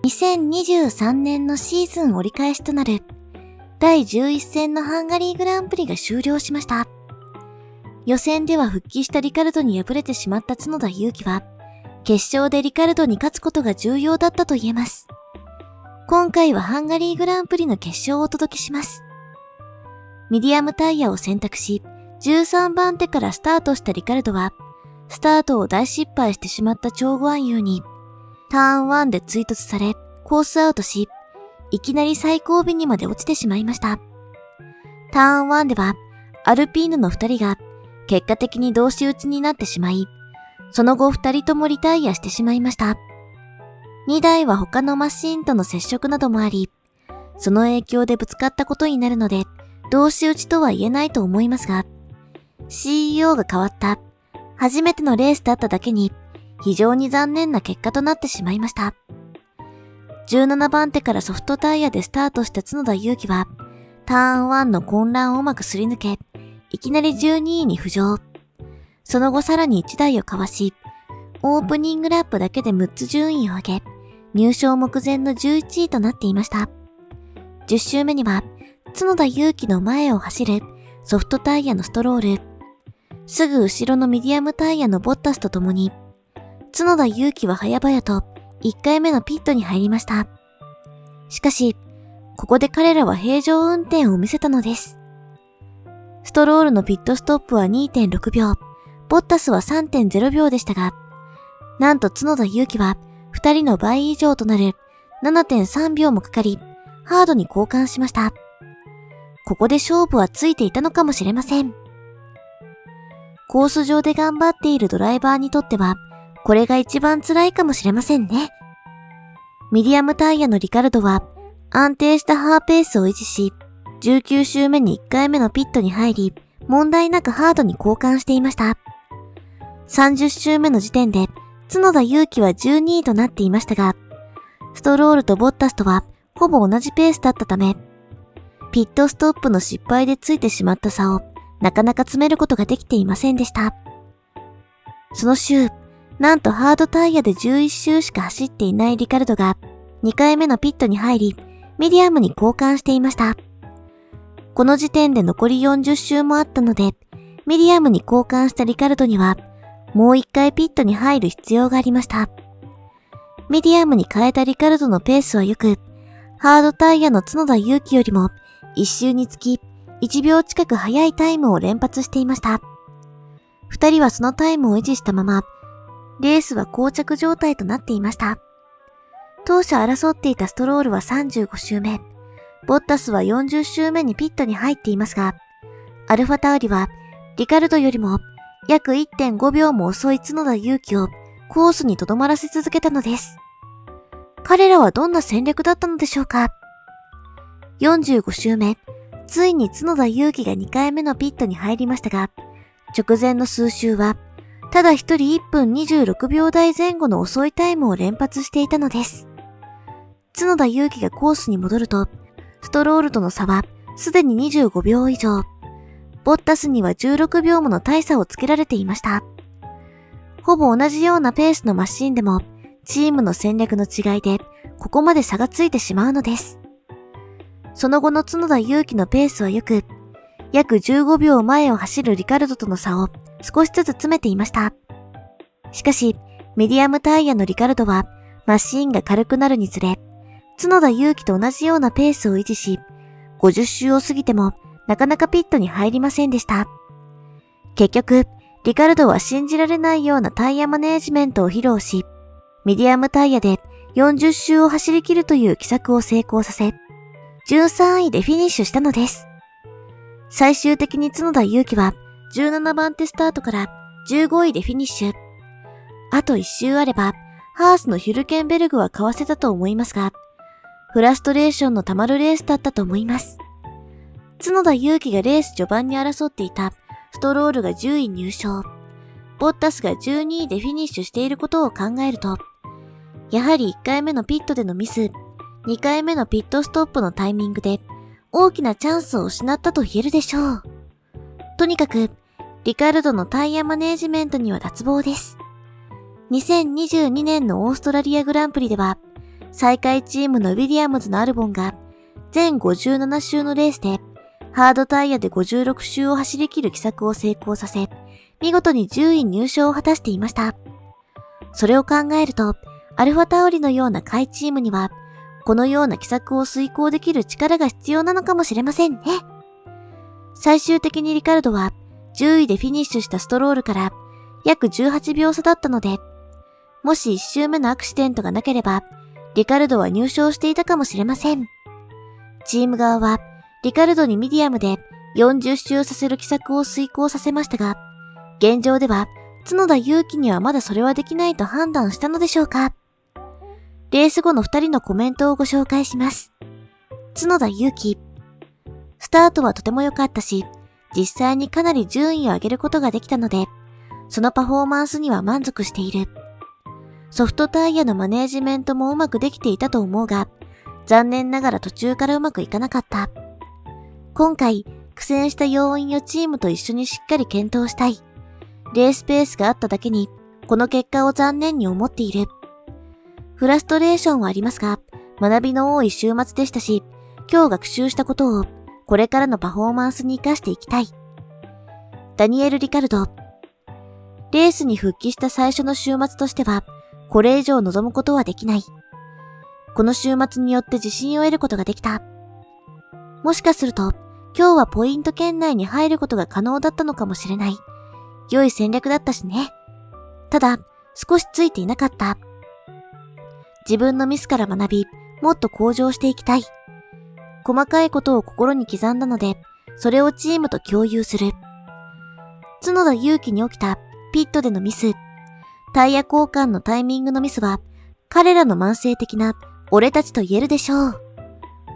2023年のシーズン折り返しとなる第11戦のハンガリーグランプリが終了しました。予選では復帰したリカルドに敗れてしまった角田裕毅は、決勝でリカルドに勝つことが重要だったと言えます。今回はハンガリーグランプリの決勝をお届けします。ミディアムタイヤを選択し、13番手からスタートしたリカルドは、スタートを大失敗してしまったチョウ・グアンユーに、ターン1で追突され、コースアウトし、いきなり最後尾にまで落ちてしまいました。ターン1では、アルピーヌの2人が、結果的に同士討ちになってしまい、その後2人ともリタイアしてしまいました。2台は他のマシーンとの接触などもあり、その影響でぶつかったことになるので、同士討ちとは言えないと思いますが、CEO が変わった初めてのレースだっただけに、非常に残念な結果となってしまいました。17番手からソフトタイヤでスタートした角田裕毅は、ターン1の混乱をうまくすり抜け、いきなり12位に浮上。その後さらに1台をかわし、オープニングラップだけで6つ順位を上げ、入賞目前の11位となっていました。10周目には、角田裕毅の前を走るソフトタイヤのストロール、すぐ後ろのミディアムタイヤのボッタスと共に、角田裕毅は早々と1回目のピットに入りました。しかし、ここで彼らは平常運転を見せたのです。ストロールのピットストップは 2.6 秒、ボッタスは 3.0 秒でしたが、なんと角田裕毅は2人の倍以上となる 7.3 秒もかかり、ハードに交換しました。ここで勝負はついていたのかもしれません。コース上で頑張っているドライバーにとっては、これが一番辛いかもしれませんね。ミディアムタイヤのリカルドは安定したハーペースを維持し、19周目に1回目のピットに入り、問題なくハードに交換していました。30周目の時点で角田裕毅は12位となっていましたが、ストロールとボッタスとはほぼ同じペースだったため、ピットストップの失敗でついてしまった差をなかなか詰めることができていませんでした。その週、なんとハードタイヤで11周しか走っていないリカルドが2回目のピットに入り、ミディアムに交換していました。この時点で残り40周もあったので、ミディアムに交換したリカルドにはもう1回ピットに入る必要がありました。ミディアムに変えたリカルドのペースは良く、ハードタイヤの角田裕毅よりも1周につき1秒近く速いタイムを連発していました。2人はそのタイムを維持したまま、レースは膠着状態となっていました。当初争っていたストロールは35周目、ボッタスは40周目にピットに入っていますが、アルファタウリはリカルドよりも約 1.5 秒も遅い角田裕毅をコースに留まらせ続けたのです。彼らはどんな戦略だったのでしょうか。45周目、ついに角田裕毅が2回目のピットに入りましたが、直前の数周は、ただ一人1分26秒台前後の遅いタイムを連発していたのです。角田裕毅がコースに戻ると、ストロールとの差はすでに25秒以上。ボッタスには16秒もの大差をつけられていました。ほぼ同じようなペースのマシンでも、チームの戦略の違いで、ここまで差がついてしまうのです。その後の角田裕毅のペースは良く、約15秒前を走るリカルドとの差を少しずつ詰めていました。しかし、ミディアムタイヤのリカルドは、マシンが軽くなるにつれ、角田裕毅と同じようなペースを維持し、50周を過ぎても、なかなかピットに入りませんでした。結局、リカルドは信じられないようなタイヤマネージメントを披露し、ミディアムタイヤで40周を走り切るという奇策を成功させ、13位でフィニッシュしたのです。最終的に角田裕毅は17番手スタートから15位でフィニッシュ。あと1周あれば、ハースのヒュルケンベルグはかわせたと思いますが、フラストレーションの溜まるレースだったと思います。角田裕毅がレース序盤に争っていたストロールが10位入賞、ボッタスが12位でフィニッシュしていることを考えると、やはり1回目のピットでのミス、2回目のピットストップのタイミングで大きなチャンスを失ったと言えるでしょう。とにかく、リカルドのタイヤマネージメントには脱帽です。2022年のオーストラリアグランプリでは、最下位チームのウィリアムズのアルボンが全57周のレースでハードタイヤで56周を走り切る奇策を成功させ、見事に10位入賞を果たしていました。それを考えると、アルファタオリのような下位チームには、このような奇策を遂行できる力が必要なのかもしれませんね。最終的にリカルドは10位でフィニッシュしたストロールから約18秒差だったので、もし1周目のアクシデントがなければ、リカルドは入賞していたかもしれません。チーム側は、リカルドにミディアムで40周させる奇策を遂行させましたが、現状では角田祐希にはまだそれはできないと判断したのでしょうか。レース後の2人のコメントをご紹介します。角田祐希。スタートはとても良かったし、実際にかなり順位を上げることができたので、そのパフォーマンスには満足している。ソフトタイヤのマネージメントもうまくできていたと思うが、残念ながら途中からうまくいかなかった。今回、苦戦した要因をチームと一緒にしっかり検討したい。レースペースがあっただけに、この結果を残念に思っている。フラストレーションはありますが、学びの多い週末でしたし、今日学習したことを、これからのパフォーマンスに活かしていきたい。ダニエル・リカルド。レースに復帰した最初の週末としては、これ以上望むことはできない。この週末によって自信を得ることができた。もしかすると、今日はポイント圏内に入ることが可能だったのかもしれない。良い戦略だったしね。ただ、少しついていなかった。自分のミスから学び、もっと向上していきたい。細かいことを心に刻んだので、それをチームと共有する。角田祐希に起きたピットでのミス、タイヤ交換のタイミングのミスは、彼らの慢性的な俺たちと言えるでしょう。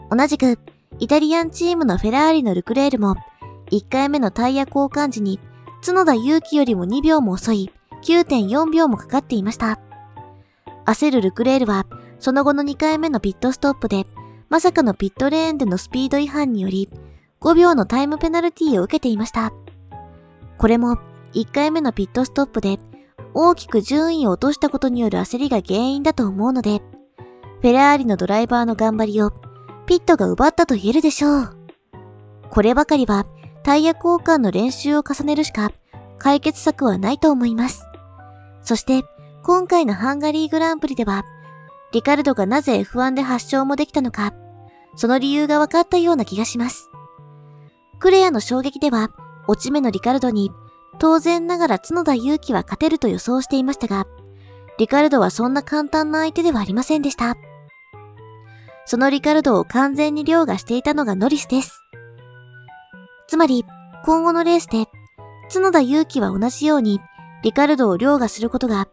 同じく、イタリアンチームのフェラーリのルクレールも、1回目のタイヤ交換時に、角田祐希よりも2秒も遅い 9.4 秒もかかっていました。焦るルクレールは、その後の2回目のピットストップで、まさかのピットレーンでのスピード違反により、5秒のタイムペナルティを受けていました。これも、1回目のピットストップで、大きく順位を落としたことによる焦りが原因だと思うので、フェラーリのドライバーの頑張りを、ピットが奪ったと言えるでしょう。こればかりは、タイヤ交換の練習を重ねるしか、解決策はないと思います。そして、今回のハンガリーグランプリでは、リカルドがなぜ F1 で8勝もできたのか、その理由が分かったような気がします。クレアの衝撃では、落ち目のリカルドに、当然ながら角田祐希は勝てると予想していましたが、リカルドはそんな簡単な相手ではありませんでした。そのリカルドを完全に凌駕していたのがノリスです。つまり、今後のレースで、角田祐希は同じように、リカルドを凌駕することが、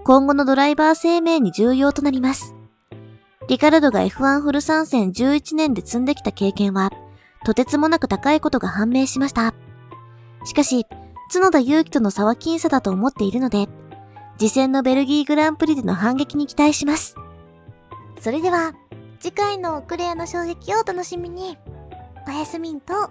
今後のドライバー生命に重要となります。リカルドが F1 フル参戦11年で積んできた経験は、とてつもなく高いことが判明しました。しかし、角田祐希との差は僅差だと思っているので、次戦のベルギーグランプリでの反撃に期待します。それでは、次回のクレアの衝撃をお楽しみに。おやすみんと。